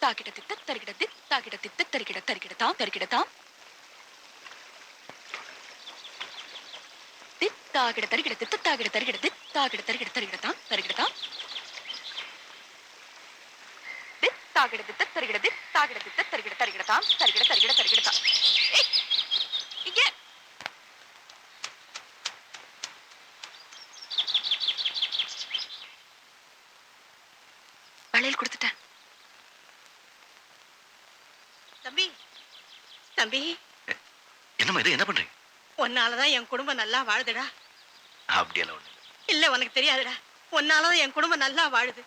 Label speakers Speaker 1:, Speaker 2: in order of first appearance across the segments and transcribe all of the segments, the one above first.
Speaker 1: தாக்கிட தித்த தரிக்கிட தித் தாக்கிட தித்த தரிக்கிட தரிக்கிடத்தாம் தரிக்கிடத்தாம் தித் தாக்கிட தரிக்கிட தித்த தாக்கிட தரிக்கிட தித் தாக்கிட தரிக்கிட தரிக்கிடத்தாம் தரிக்கிடத்தாம் தித் தாக்கிட தித்த தரிக்கிட தித் தாக்கிட தித்த தரிக்கிட தரிக்கிடத்தாம் தரிக்கிட தரிக்கிட தரிக்கிடத்தாம். இங்க வளையல் கொடுத்துட்டேன்.
Speaker 2: தம்பி தம்பி,
Speaker 3: என்னம்மா இது, என்ன பண்றீங்க?
Speaker 2: உன்னாலதான் என் குடும்பம் நல்லா வாழுதுடா.
Speaker 3: அப்படியெல்லாம் ஒண்ணு
Speaker 2: இல்ல, உனக்கு தெரியாதுடா. உன்னாலதான் என் குடும்பம் நல்லா வாழுது.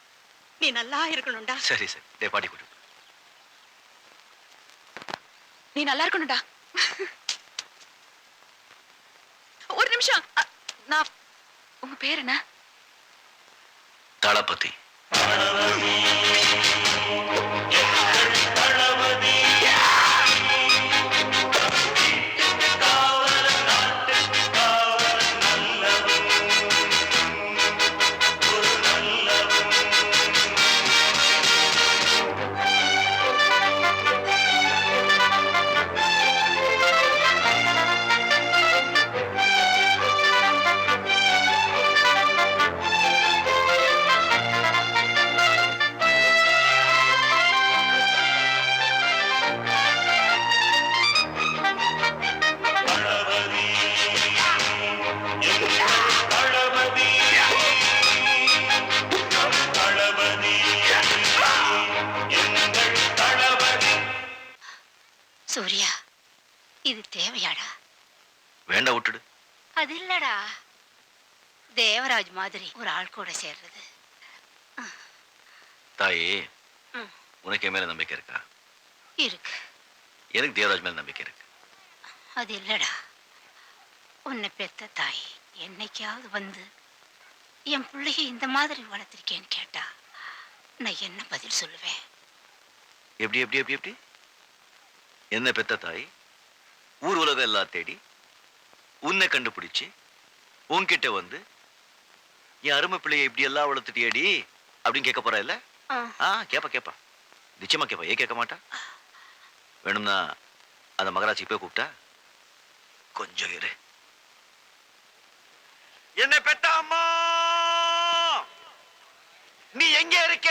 Speaker 2: நீ நல்லா இருக்கணும்டா.
Speaker 3: சரி சரி, டே பாட்டி கூட்டு.
Speaker 1: நீ நல்லா இருக்கணும்டா. ஒரு நிமிஷம், நான் உங்க பேர் என்ன?
Speaker 3: தளபதி.
Speaker 2: சூர்யா, இது தேவையாடா?
Speaker 3: வேண்டாம், விட்டுடு.
Speaker 2: அது இல்லடா, தேவராஜ் மாதிரி ஒரு ஆள் கூட சேர்றது.
Speaker 3: தாயே, உனக்கு என் மேல நம்பிக்கை இருக்கா?
Speaker 2: இருக்கு.
Speaker 3: எனக்கு தேவராஜ் மேல நம்பிக்கை இருக்கு.
Speaker 2: அது இல்லடா, உன்னை பெத்த தாய் என்னைக்காவது வந்து என் பிள்ளைய இந்த மாதிரி வளர்த்திருக்கேன்னு கேட்டா நான் என்ன பதில் சொல்லுவேன்?
Speaker 3: எப்படி எப்படி எப்படி எப்படி? என்ன பெத்த தாய் ஊர் உலகம் எல்லாம் தேடி உன்னை கண்டுபிடிச்சு உன்கிட்ட வந்து என் அருமை பிள்ளையை இப்படி எல்லாம் வளர்த்துட்டியடி அப்படின்னு கேட்க போறா இல்ல? கேப்பா கேப்பா, நிச்சயமா கேப்பா. ஏன் கேட்க மாட்டா? வேணும்னா அந்த மகராட்சி போய் கூப்பிட்டா, கொஞ்சம் இரு. என்ன பெத்த அம்மா, நீ எங்க இருக்க?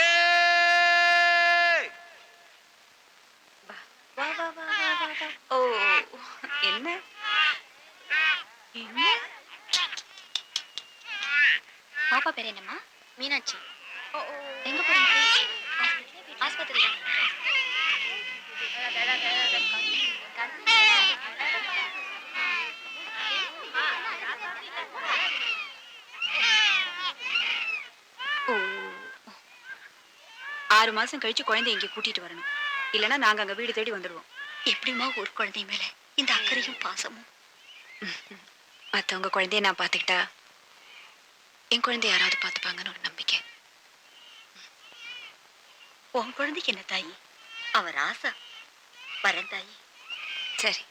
Speaker 1: ஓ, என்ன என்ன?
Speaker 4: பாப்பா பேர் என்னம்மா? மீனாட்சி. எங்க போறீங்க? ஆஸ்பத்திரி.
Speaker 1: ஓ, 6 மாசம் கழிச்சு குழந்தை இங்க கூட்டிட்டு வரணும். இல்லனா நாங்க அங்க வீடு தேடி வந்துடுவோம்.
Speaker 4: எப்படிமா ஒரு குழந்தை மேல இந்த அக்கறையும் பாசமும்?
Speaker 1: மத்தவங்க குழந்தைய நான் பாத்துக்கிட்டா என் குழந்தைய யாராவது பாத்துப்பாங்கன்னு ஒரு நம்பிக்கை.
Speaker 4: உன் குழந்தைக்கு என்ன தாயி? அவர் ஆசா வரேன் தாயி.
Speaker 1: சரி.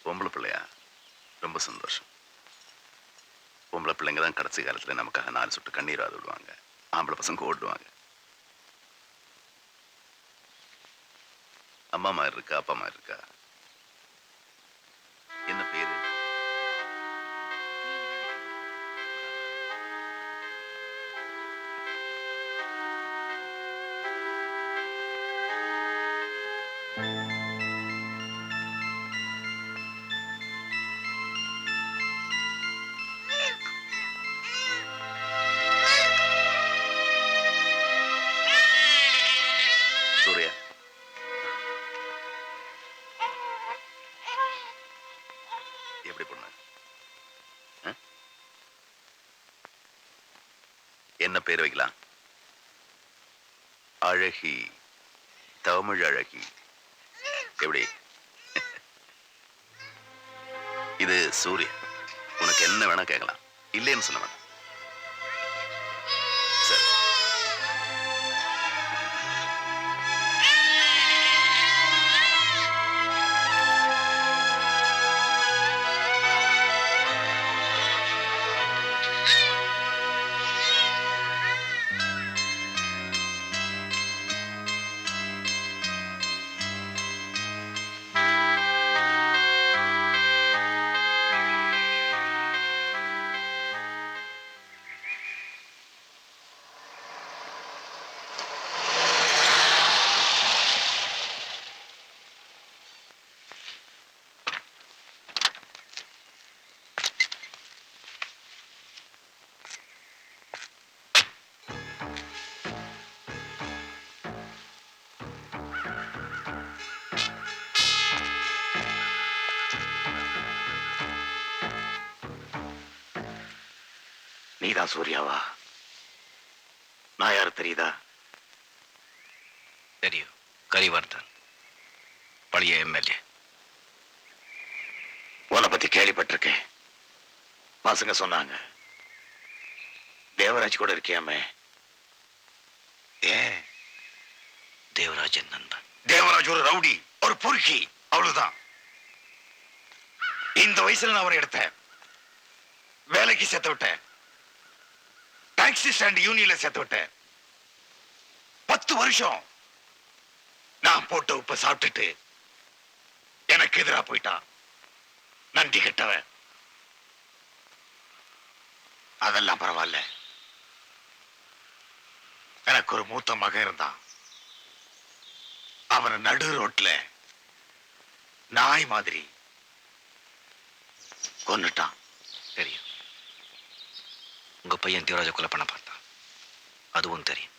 Speaker 5: பொம்பளை பிள்ளையா? ரொம்ப சந்தோஷம். பொம்பளை பிள்ளைங்க தான் கடைசி காலத்துல நமக்காக 4 சொட்டு கண்ணீர் ஆது விடுவாங்க. ஆம்பளை பசங்க ஓடுவாங்க. அம்மா மாதிரி இருக்கா, அப்பா மாதிரி இருக்கா? என்ன பேரு? சூர்யா. எப்படி பொண்ணு? என்ன பேர் வைக்கலாம்? அழகி, தமிழ் அழகி. எப்படி? இது சூர்யா. உனக்கு என்ன வேணா கேட்கலாம், இல்லைன்னு சொல்ல வேணாம். சரி. நீதான் சூர்யாவா? நான் யாரு தெரியுதா?
Speaker 3: தெரியும், கரிவர்தன், பழைய எம்எல்ஏ.
Speaker 5: உன்னை பத்தி கேள்விப்பட்டிருக்கேன். பசங்க சொன்னாங்க தேவராஜ் கூட இருக்கியாமே. ஏன்?
Speaker 3: தேவராஜன் நண்பன்.
Speaker 5: தேவராஜ் ஒரு ரவுடி, ஒரு பொறுக்கி, அவ்வளவுதான். இந்த வயசுல நான் அவரை எடுத்தேன், வேலைக்கு சேர்த்து விட்டேன், டாக்ஸி ஸ்டாண்ட் யூனியன்ல சேர்த்து விட்டேன். 10 வருஷம் நான் போட்ட உப்ப சாப்பிட்டுட்டு எனக்கு எதிரா போயிட்டான். நன்றி கெட்டவன். அதெல்லாம் பரவாயில்ல. எனக்கு ஒரு மூத்த மகன் இருந்தான். அவனை நடு ரோட்ல நாய் மாதிரி கொன்னுட்டான்.
Speaker 3: தெரியும், உங்க பையன் தேவராஜ கொலை பண்ண பார்த்தான். அதுவும் தெரியும்.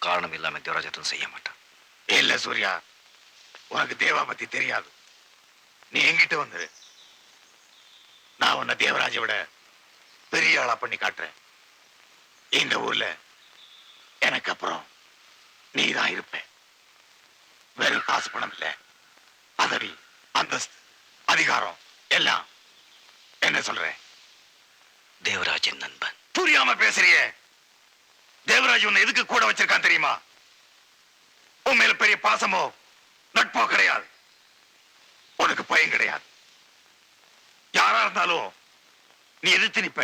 Speaker 3: காரணம் இல்லாம தேவராஜ எதுவும் செய்ய மாட்டான்.
Speaker 5: இல்ல சூர்யா, உனக்கு தேவா பத்தி தெரியாது. நீ எங்கிட்ட வந்துரு, நான் உன்னை தேவராஜை விட பெரிய ஆளா பண்ணி காட்டுறேன். இந்த ஊர்ல எனக்கு அப்புறம் நீதான் இருப்ப. வெறும் காசு பணம் இல்ல, பதவி, அந்தஸ்து, அதிகாரம் எல்லாம். என்ன சொல்ற?
Speaker 3: தேவராஜன் நண்பன்.
Speaker 5: புரியாம பேசுறிய? தேவராஜ் உன்னை எதுக்கு கூட வச்சிருக்கான் தெரியுமா? உன் மேல பெரிய பாசமோ நட்போ கிடையாது. உனக்கு பயம் கிடையாது. யாரா இருந்தாலும் நீ எதிர்த்து நிப்ப.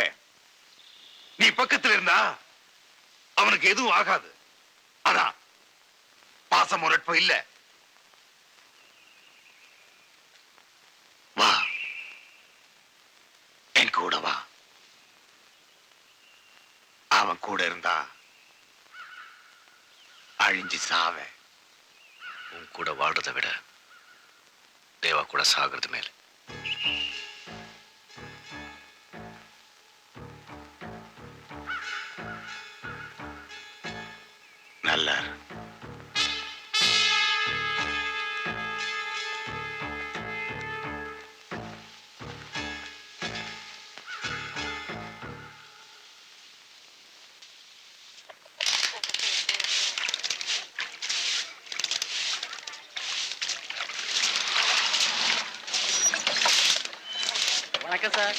Speaker 5: நீ பக்கத்துல இருந்தா அவனுக்கு எதுவும் ஆகாது. அதான் பாசமோ நட்போ இல்ல. வா, என் கூட வா. அவன் கூட இருந்தா அழிஞ்சு சாவ.
Speaker 3: உன் கூட வாழ்றதை விட தேவா கூட சாகிறது மேல.
Speaker 5: நல்லா இரு.
Speaker 6: வணக்கம் சார்.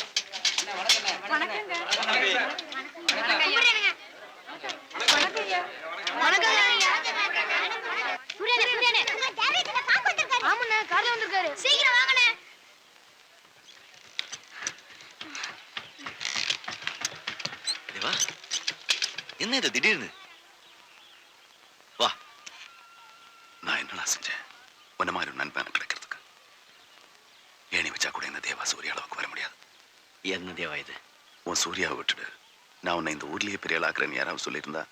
Speaker 3: தேவா, என்ன இது திடீர்னு? வா.
Speaker 5: நான் என்னடா செஞ்சேன் உன்ன மாதிரி ஒரு நண்பன் கிடைக்கிறதுக்கு? ஏணி வச்சா கூட இந்த தேவா சூர்யா அளவுக்கு வர முடியாது.
Speaker 3: என்ன தேவா இது?
Speaker 5: உன் சூர்யாவை விட்டுடு. நான் உன்னை இந்த ஊர்லயே பெரிய ஆளாக்குறேன்னு யாராவது சொல்லியிருந்தா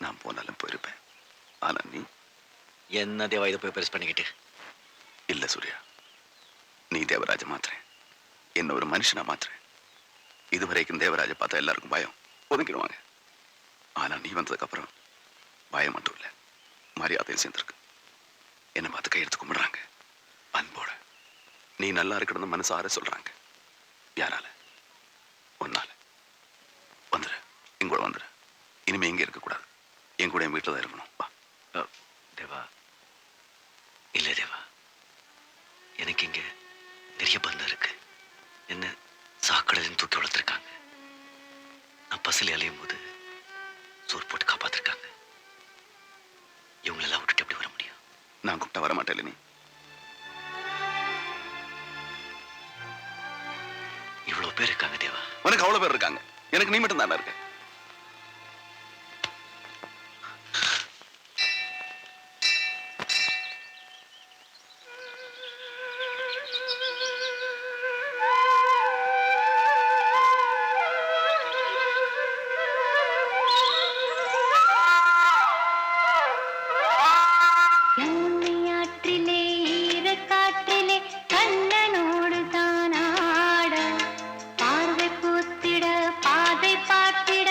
Speaker 5: நான் போனாலும் போயிருப்பேன். ஆனா நீ
Speaker 3: என்ன தேவா இதை போய் பெருசு பண்ணிக்கிட்டு?
Speaker 5: இல்ல சூர்யா, நீ தேவராஜ மாத்துறேன், என்ன ஒரு மனுஷனா மாத்துறேன். இதுவரைக்கும் தேவராஜ பார்த்தா எல்லாருக்கும் பயம், ஒதுக்கிடுவாங்க. ஆனா நீ வந்ததுக்கு அப்புறம் பயம் மட்டும் இல்ல, மரியாதையும் சேர்ந்திருக்கு. என்னை பார்த்து கையெடுத்து கும்பிடுறாங்க அன்போட. நீ நல்லா இருக்கணும்னு மனசார சொல்றாங்க. யாரால? ஒன்னால. வந்துரு, என் கூட வந்துரு. இனிமே எங்க இருக்க கூடாது, என் கூட என் வீட்டுல தான் இருக்கணும். வா.
Speaker 3: தேவா, இல்ல தேவா, எனக்கு இங்க நிறைய பந்தம் இருக்கு. என்ன சாக்கடையில தூக்கி வளர்த்துருக்காங்க. நான் பசில அலையும் போது சோறு போட்டு காப்பாத்திருக்காங்க. இவங்களெல்லாம் விட்டுட்டு எப்படி வர முடியும்?
Speaker 5: நான் கூப்பிட்டா வர மாட்டேன். நீ
Speaker 3: இவ்வளவு பேர் இருக்காங்க தேவா.
Speaker 5: உனக்கு அவ்வளவு பேர் இருக்காங்க, எனக்கு நீ மட்டும் தானே இருக்க.
Speaker 2: பார்வை பூத்திட பாதை பார்த்திட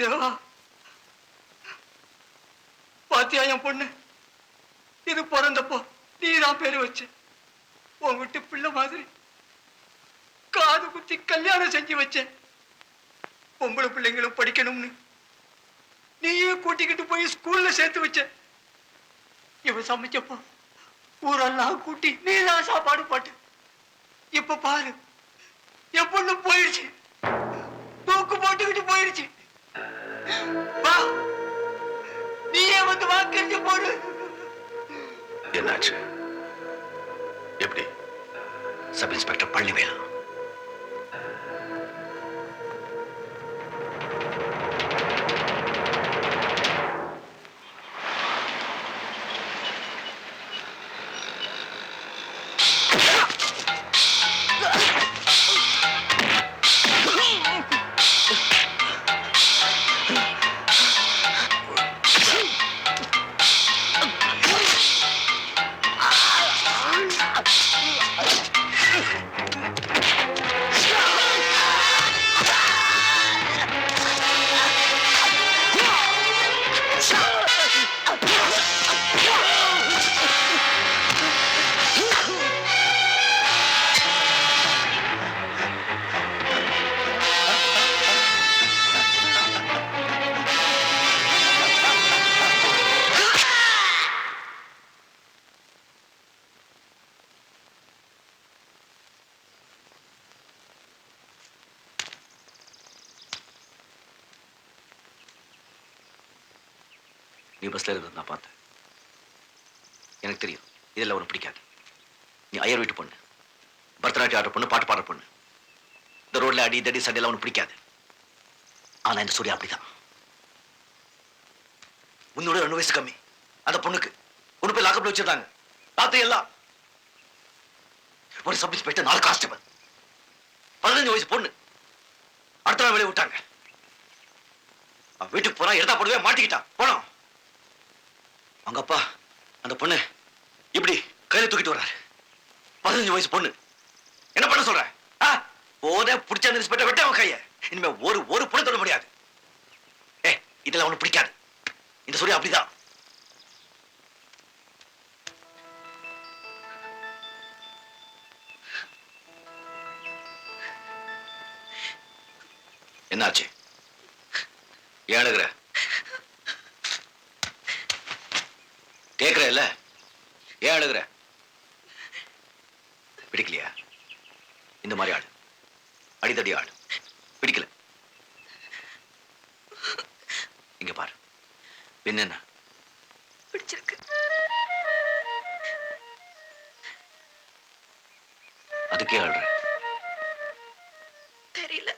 Speaker 6: தேவா, பாத்தியா என் பொண்ணு? இது பிறந்தப்போ நீதான் பேரு வச்ச. உன் வீட்டு பிள்ளை மாதிரி காது குத்தி கல்யாணம் செஞ்சு வச்ச. பொம்பளை பிள்ளைங்களும் படிக்கணும்னு நீயே கூட்டிக்கிட்டு போய் ஸ்கூல்ல சேர்த்து வச்ச. இவன் சமைச்சப்போ ஊரெல்லாம் கூட்டி நீதான் சாப்பாடு போட்டு. இப்ப பாரு, என் பொண்ணு போயிடுச்சு, தூக்கு போட்டுக்கிட்டு போயிடுச்சு. வா, நீயே வந்து வாக்கறிஞ்சு போடு.
Speaker 5: என்னாச்சு? எப்படி?
Speaker 3: Sub inspector Palanivel. நீ பஸ்ல இருக்கிறது நான் பார்த்தேன். எனக்கு தெரியும் இதெல்லாம் உனக்கு பிடிக்காது. நீ ஐயர் வீட்டு பொண்ணு, பரதநாட்டியம் ஆடுற பொண்ணு, பாட்டு பாடுற பொண்ணு. இந்த ரோட்ல அடி தடி சண்டையெல்லாம் உனக்கு பிடிக்காது. ஆனா இந்த சூர்யா அப்படிதான். உன்னோட 2 வயசு கம்மி. அந்த பொண்ணுக்கு ஒண்ணு போய் லாக்கப்ல வச்சிருந்தாங்க. ராத்திரி எல்லாம் ஒரு சப் இன்ஸ்பெக்டர், 4 கான்ஸ்டபிள், 15 வயசு பொண்ணு. அடுத்த நாள் வெளியே விட்டாங்க. அவன் வீட்டுக்கு போனா எடுத்தா போடவே மாட்டிக்கிட்டான். போனோம். அவங்க அப்பா அந்த பொண்ணு இப்படி கையில தூக்கிட்டு வர்றாரு. 15 வயசு பொண்ணு. என்ன பண்ண சொல்ற? போதே பிடிச்ச இன்ஸ்பெக்டர் விட்டு அவன் கைய. இனிமே ஒரு பொண்ணு தொட முடியாது. இதெல்லாம் அவனுக்கு பிடிக்காது. இந்த சூர்யா அப்படிதான். என்னாச்சு? ஏன் அழுகுற? கேக்குற இல்ல? ஏன் அழுகுற? பிடிக்கலையா? இந்த மாதிரி ஆடு, அடிதடி ஆடு பிடிக்கல. இங்க பாரு, என்ன
Speaker 1: பிடிச்சிருக்கு.
Speaker 3: அதுக்கே ஆடுற?
Speaker 1: தெரியல.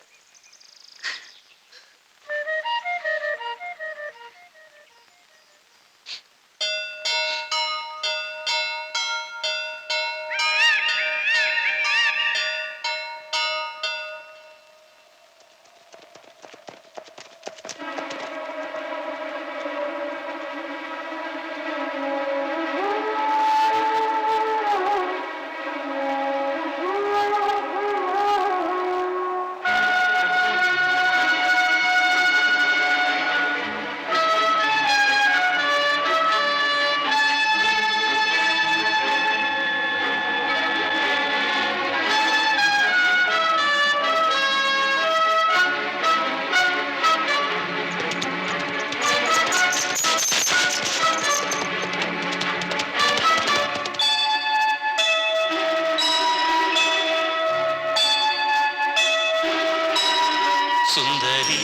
Speaker 7: சுந்தரி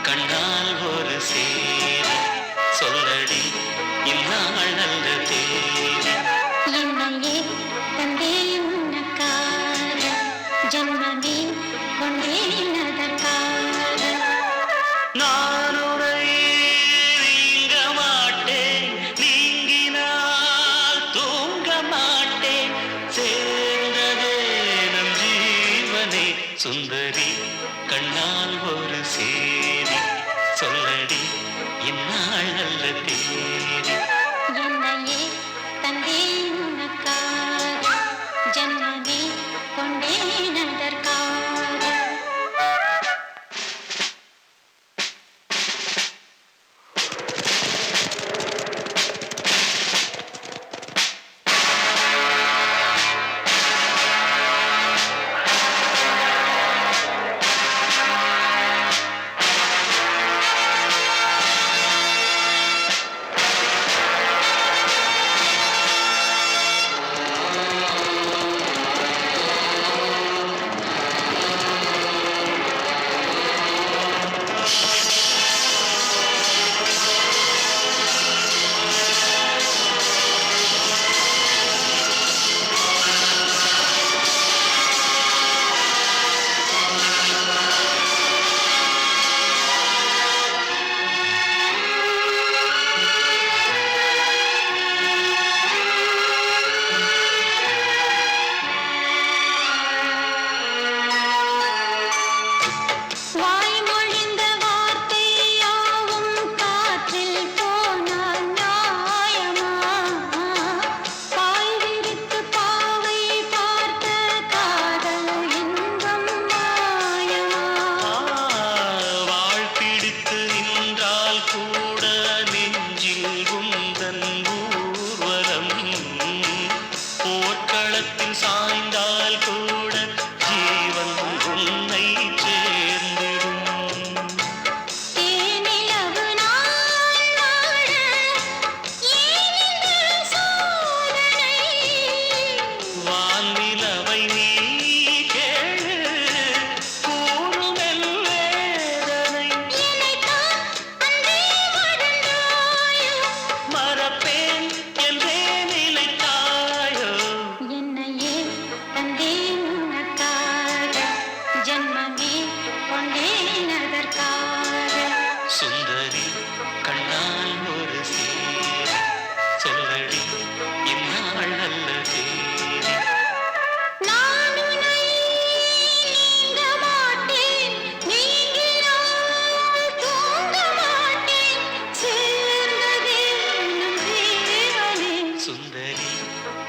Speaker 7: கண்ணால் ஒரு சேரி சொல்லடி இந்நாள் நல்ல தேதி.
Speaker 2: என்னையே தந்தே உனக்காக ஜன்மமே கொண்டேன் அதற்காக.
Speaker 7: நான் உன்னை நீங்க மாட்டேன், நீங்கினால் தூங்க மாட்டேன், சேர்ந்ததே நம் ஜீவனே. சுந்தரி கண்ணால் ஒரு சேரி சொல்லடி இந்நாள் நல்ல தேதி.
Speaker 2: என்னையே தந்தே உனக்காக ஜன்மமே கொண்டேன் அதற்காக.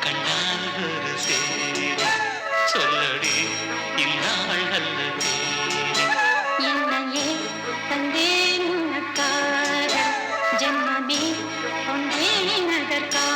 Speaker 7: கண்ணால் ஒரு சேரி சொல்லடி இந்நாள் அல்ல தேதி
Speaker 2: என்னையே தந்தேன் உனக்காக ஜென்மமே கொண்டேன் அதற்காக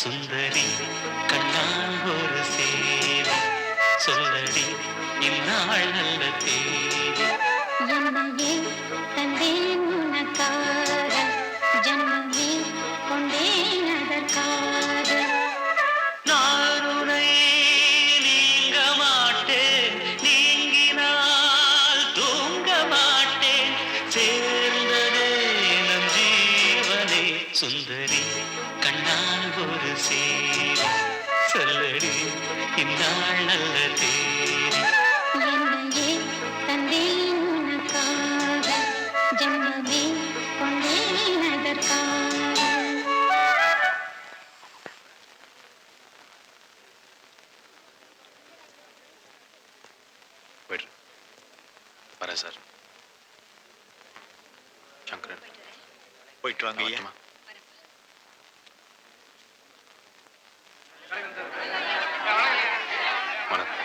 Speaker 7: சுந்தரி கண்ணால் ஒரு சேரி சொல்லடி இந்நாள் நல்ல தேதி
Speaker 2: என்னையே தந்தேன் உனக்காக ஜென்மமே கொண்டேன் அதற்காக
Speaker 7: நாருனை நீங்க மாட்டேன் நீங்கினால் தூங்க மாட்டேன் சேர்ந்ததே நம் ஜீவனே சுந்தரி கண்ணால் ஒரு சேரி சொல்லடி இந்நாள் நல்ல தேதி
Speaker 2: என்னையே தந்தேன் உனக்காக ஜென்மமே கொண்டேன் அதற்காக
Speaker 5: போயிட்டு வரேன் சார். சங்கரன்
Speaker 3: போயிட்டு வாங்க ஐயா.
Speaker 5: வரட்டுமா? வணக்கம்.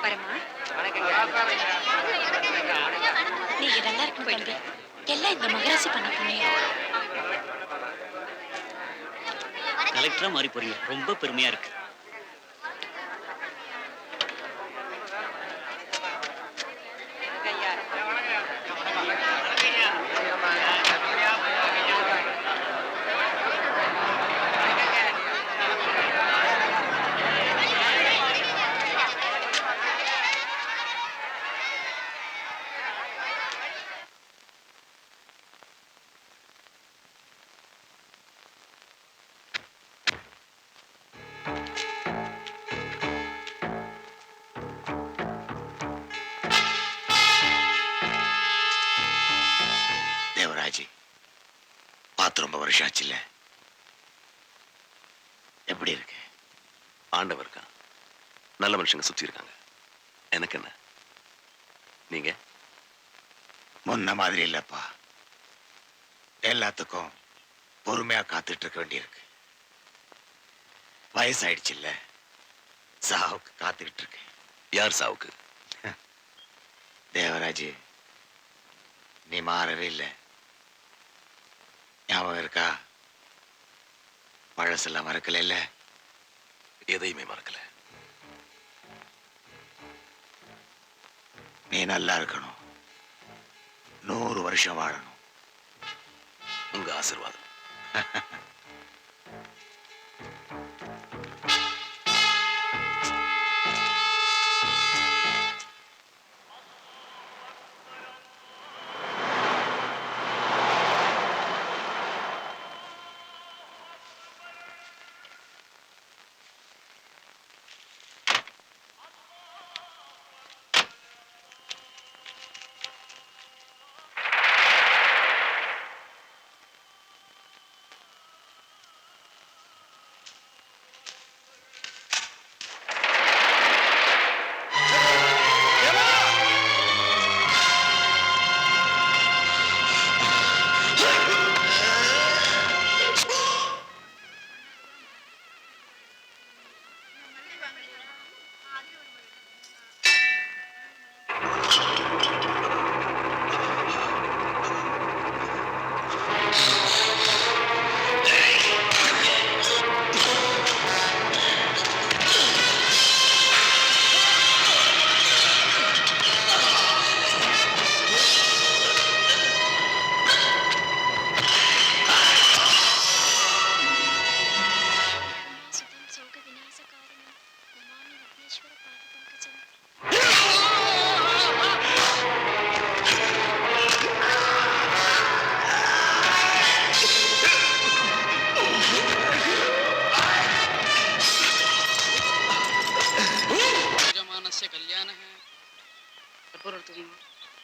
Speaker 4: வரமா நீங்க நல்லா இருக்கும் தம்பி. எல்லாம் இந்த மகராசி பண்ண புண்ணியம்.
Speaker 8: கலெக்டரா மாறி போறீங்க, ரொம்ப பெருமையா இருக்கு.
Speaker 5: தேவராஜ் பார்த்து ரொம்ப வருஷம் ஆச்சுல்ல, எப்படி இருக்கு? ஆண்டவர் இருக்கான், நல்ல மனுஷங்க சுத்தி இருக்காங்க. எனக்கு என்ன, நீங்க? முன்ன மாதிரி இல்லப்பா. எல்லாத்துக்கும் பொறுமையா காத்துட்டு இருக்க வேண்டியிருக்கு. வயசாயிடுச்சு இல்ல, சாவுக்கு காத்துக்கிட்டு இருக்கு. யார் சாவுக்கு? தேவராஜ், நீ மாறவே இல்லை. ஞாபகம் இருக்கா? பழசெல்லாம் மறக்கல இல்ல? எதையுமே மறக்கல.
Speaker 9: நீ நல்லா இருக்கணும், 100 வருஷம் வாழணும்.
Speaker 5: உங்க ஆசீர்வாதம்.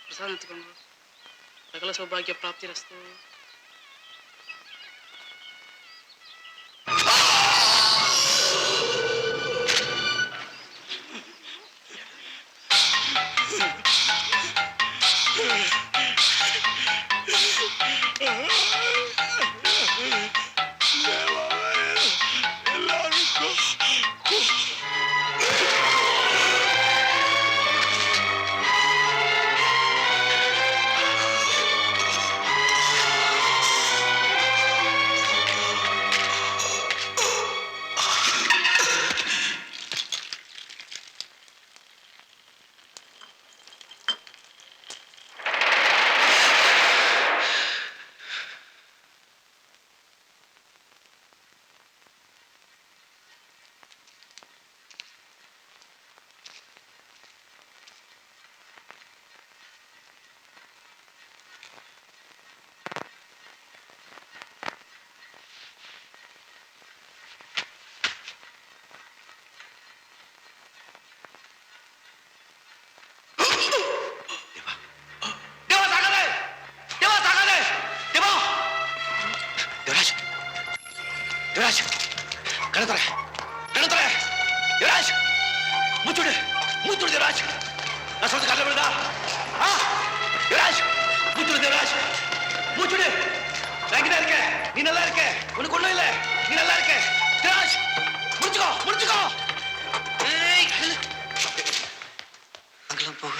Speaker 10: ಪ್ರಸಾದ ಎತ್ಕೊಂಡು ಸಕಲ ಸೌಭಾಗ್ಯ ಪ್ರಾಪ್ತಿರಸ್ತು.
Speaker 3: யுவராஜ், கணத்துறை, கணத்துறை, யுவராஜ், மூச்சுடு, மூச்சுடு யுவராஜ். நான் சொல்றது காதுல விழுதா? யுவராஜ், மூச்சுடு யுவராஜ், மூச்சுடு. நான் இங்கதான் இருக்கேன், நீ நல்லா இருக்க, உனக்கு ஒண்ணும் இல்ல, நீ நல்லா இருக்க. யுவராஜ், முடிச்சுக்கோ, முடிச்சுக்கோ. அங்கெல்லாம் போக.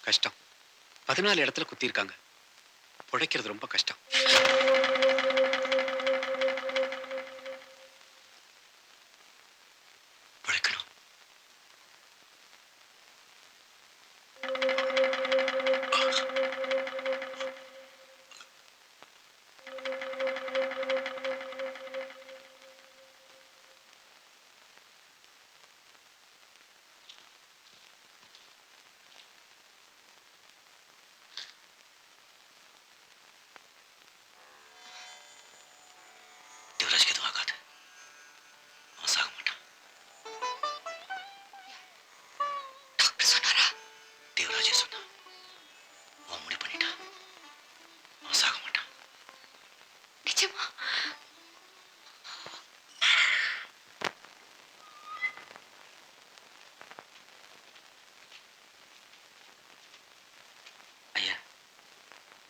Speaker 11: கஷ்டம். 14 இடத்துல குத்தி இருக்காங்க. பிழைக்கிறது ரொம்ப கஷ்டம்.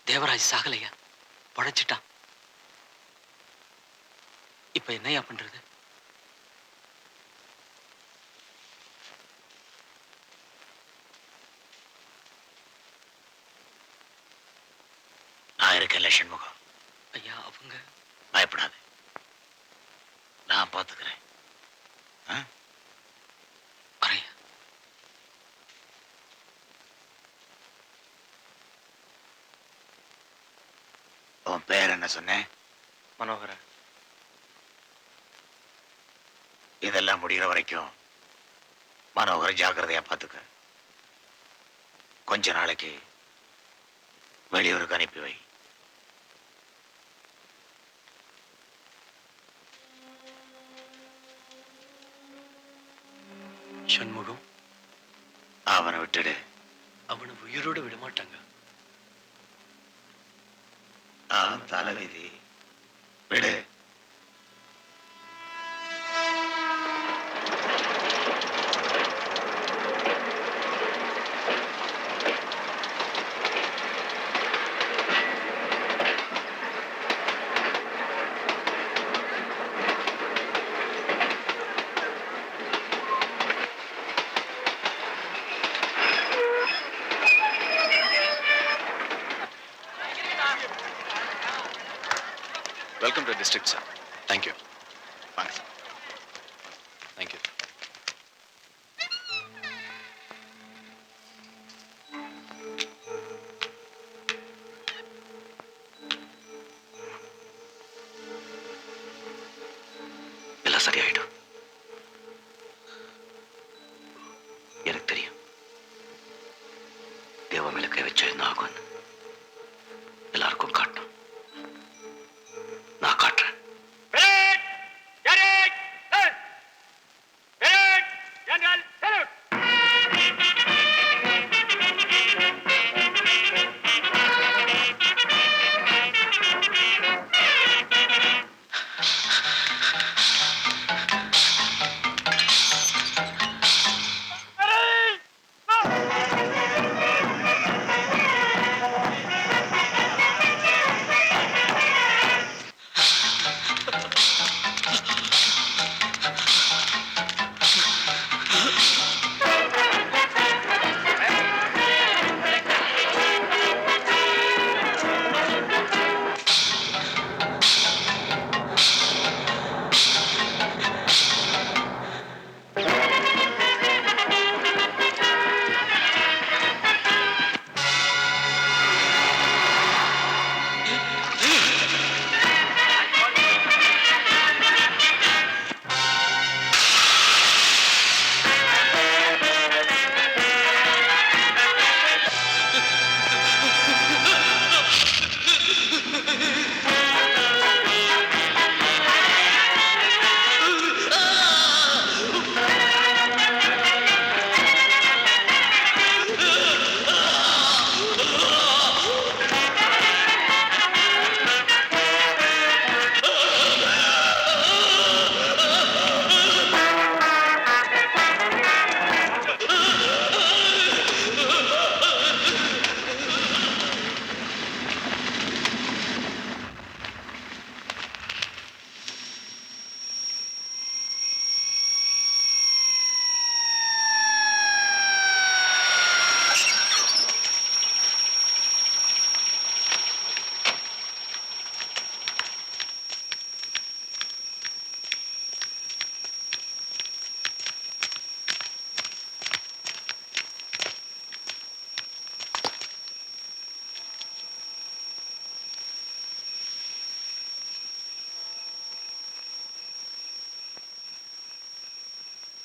Speaker 11: தேவராஜ் சாகலையா, பொழைச்சிட்டான். இப்ப என்னையா பண்றது?
Speaker 9: நான் இருக்கேன்ல சண்முகம்.
Speaker 11: ஐயா அவங்க
Speaker 9: பயப்படாது, நான் பார்த்துக்கிறேன்.
Speaker 11: வரையா.
Speaker 9: உன் பேர் என்ன சொன்னேன்?
Speaker 11: மனோகரன்.
Speaker 9: இதெல்லாம் முடிகிற வரைக்கும் மனோகர் ஜாக்கிரதையா பார்த்துக்க. கொஞ்ச நாளைக்கு வெளியூருக்கு அனுப்பி வை.
Speaker 11: சண்முகம்,
Speaker 9: அவனை விட்டுடு.
Speaker 11: அவனை உயிரோட விட மாட்டாங்க.
Speaker 9: அவன் தலைவிதி, விடு.
Speaker 11: Welcome to district sir. Thank you.
Speaker 9: வாங்க சார்.
Speaker 11: தேங்க்யூ.
Speaker 3: எல்லாம் சரியாயிடும். எனக்கு தெரியும் தேவ மேல கை வச்சா என்ன ஆகும்னு. எல்லாருக்கும் காட்டணும். நான் காட்டுறேன்.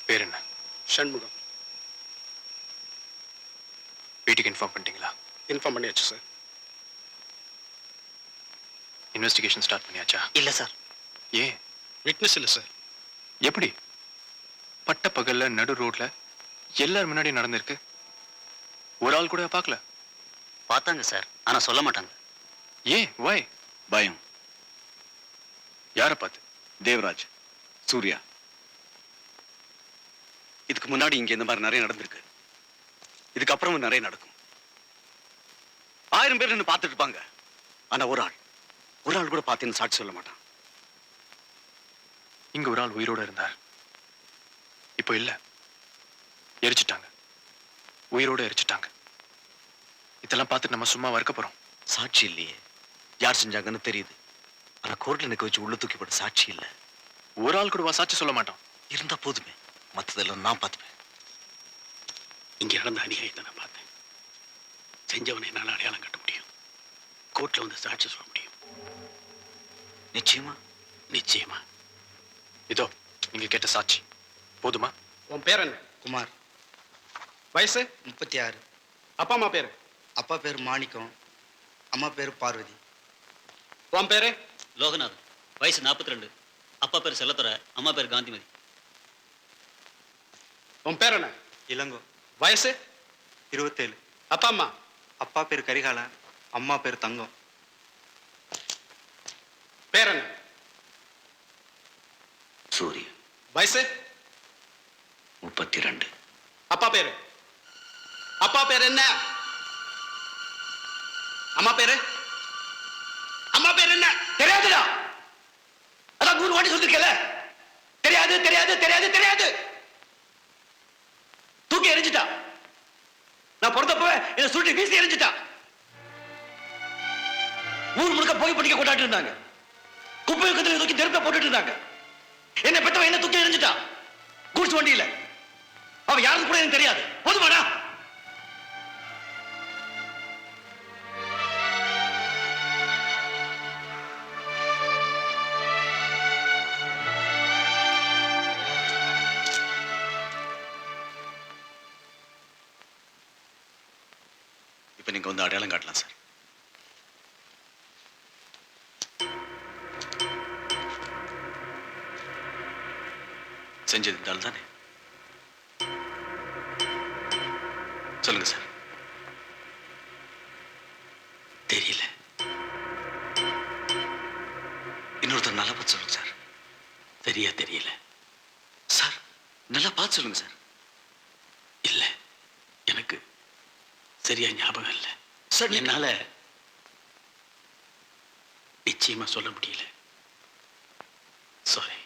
Speaker 11: பேர் என்ன?
Speaker 12: சண்முகம்.
Speaker 11: வீட்டுக்கு இன்ஃபார்ம் பண்ணிட்டீங்களா?
Speaker 12: இன்ஃபார்ம் பண்ணியாச்சு சார்.
Speaker 11: இன்வெஸ்டிகேஷன் ஸ்டார்ட் பண்ணியாச்சா?
Speaker 8: இல்ல சார்.
Speaker 11: ஏன்?
Speaker 12: விட்னஸ் இல்லை சார்.
Speaker 11: எப்படி பட்ட பகல்ல நடு ரோட்ல எல்லாரும் முன்னாடி நடந்திருக்கு? ஒரு ஆள் கூட பார்க்கல?
Speaker 8: பார்த்தாங்க சார், ஆனா சொல்ல மாட்டாங்க.
Speaker 11: ஏன்? வாய்?
Speaker 5: பயம்.
Speaker 11: யாரை பார்த்து?
Speaker 5: தேவராஜ், சூர்யா. இதுக்கு முன்னாடி இங்க இந்த மாதிரி நிறைய நடந்திருக்கு. இதுக்கப்புறமும் நிறைய நடக்கும். 1000 பேர் நின்னு பார்த்துட்டு இருப்பாங்க.
Speaker 12: ஆனா ஒரு ஆள் கூட பார்த்தேன்னு சாட்சி சொல்ல மாட்டான்.
Speaker 11: இங்க ஒரு ஆள் உயிரோட இருந்தார், இப்போ இல்ல, எரிச்சிட்டாங்க, உயிரோட எரிச்சிட்டாங்க. இதெல்லாம் பார்த்துட்டு நம்ம சும்மா இருக்க போறோம்?
Speaker 3: சாட்சி இல்லையே, யார் செஞ்சாங்கன்னு தெரியுது. ஆனா கோர்ட்ல நிக்க வச்சு உள்ள தூக்கி போட சாட்சி இல்ல.
Speaker 11: ஒரு ஆள் கூட சாட்சி சொல்ல மாட்டான்.
Speaker 3: இருந்தா போதுமே, மத்ததெல்லாம் நான் பார்த்துப்பேன்.
Speaker 12: இங்க நடந்த அநியாயத்தை நான் பார்த்தேன். செஞ்சவனை என்னால அடையாளம் கட்ட முடியும். கோர்ட்ல வந்து சாட்சி சொல்ல முடியும்.
Speaker 3: நிச்சயமா?
Speaker 12: நிச்சயமா.
Speaker 11: இதோ நீங்க கேட்ட சாட்சி போதுமா?
Speaker 12: உன் பேர் என்ன?
Speaker 13: குமார்,
Speaker 12: வயசு?
Speaker 13: 36.
Speaker 12: அப்பா அம்மா பேரு?
Speaker 13: அப்பா பேர் மாணிக்கம், அம்மா பேர் பார்வதி.
Speaker 12: உன் பேரு?
Speaker 8: லோகநாத், வயசு 42. அப்பா பேர் செல்லத்துறை, அம்மா பேர் காந்திமதி.
Speaker 12: உன் பேர் என்ன?
Speaker 14: இளங்கோ,
Speaker 12: வயசு?
Speaker 14: 27.
Speaker 12: அப்பா அம்மா?
Speaker 14: அப்பா பேர் கரிகாலன், அம்மா பேர் தங்கம்.
Speaker 12: பேர் என்ன?
Speaker 3: சூரிய.
Speaker 12: வயசு?
Speaker 3: 32.
Speaker 12: அப்பா பேரு? அப்பா பேர் என்ன? அம்மா பேரு? அம்மா பேர் என்ன?
Speaker 6: தெரியாதுடா. அதான் 3 வாட்டி சொல்லிருக்கல. தெரியாது தெரியாது தெரியாது தெரியாது. தூக்கி எறிஞ்சிட்டா. நான் பிறந்தப்பவே என்ன சுருட்டி வீசி எறிஞ்சிட்டா. ஊர் முழுக்க போய் படிக்க கொண்டாட்டு இருந்தாங்க. குப்பை கத்துல தூக்கி நெருப்ப போட்டுட்டு இருந்தாங்க. என்ன பெத்தவன் என்ன தூக்கி எறிஞ்சிட்டா. கூட்ஸ் வண்டியில. அவ யாருக்கு கூட எனக்கு தெரியாது. போதுமாடா?
Speaker 3: இப்ப நீங்க வந்து அடையாளம் காட்டலாம் சார். செஞ்சது இந்த ஆள் தானே? சொல்லுங்க சார். தெரியல. இன்னொருத்தர் நல்லா பார்த்து சொல்லுங்க சார்.
Speaker 12: தெரியல.
Speaker 3: சார் நல்லா பார்த்து சொல்லுங்க சார்.
Speaker 12: இல்ல, எனக்கு சரியா ஞாபகம் இல்ல.
Speaker 3: சார்
Speaker 12: என்னால நிச்சயமா சொல்ல முடியல. சாரி.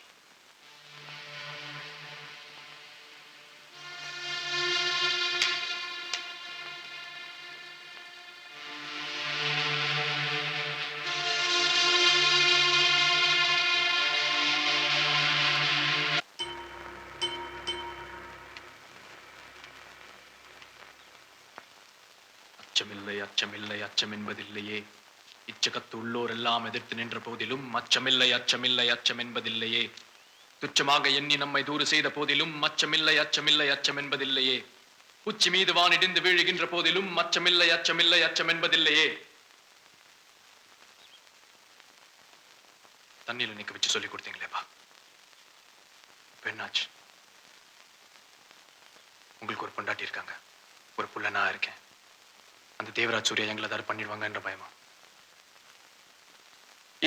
Speaker 11: அச்சமில்லை அச்சம் என்பதில்லையே, இச்சகத்து உள்ளோர் எல்லாம் எதிர்த்து நின்ற போதிலும் அச்சமில்லை அச்சம் என்பதில்லையே, துச்சமாக எண்ணி நம்மை தூறு செய்த போதிலும் அச்சமில்லை அச்சம் என்பதில்லையே, உச்சி மீது வானிடிந்து வீழுகின்ற போதிலும் அச்சமில்லை அச்சம் என்பதில்லையே. தண்ணியில நிக்க வச்சு சொல்லி கொடுத்தீங்களேப்பா, பெண்ணாச்சு. உங்களுக்கு ஒரு பொண்டாட்டி இருக்காங்க, ஒரு புள்ள நான் இருக்கேன். அந்த தேவராஜ் சூர்யா எங்களை ஏதாவது பண்ணிடுவாங்க என்ற பயமா?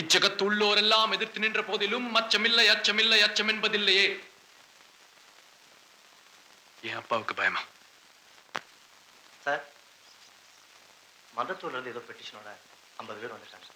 Speaker 11: இச்சகத்து உள்ளோர் எல்லாம் எதிர்த்து நின்ற போதிலும் அச்சமில்லை அச்சம் என்பதில்லையே. என் அப்பாவுக்கு பயமா?
Speaker 14: சார், மன்றத்தூர்ல இருந்து ஏதோ பெட்டிஷனோட 50 பேர் வந்துட்டாங்க.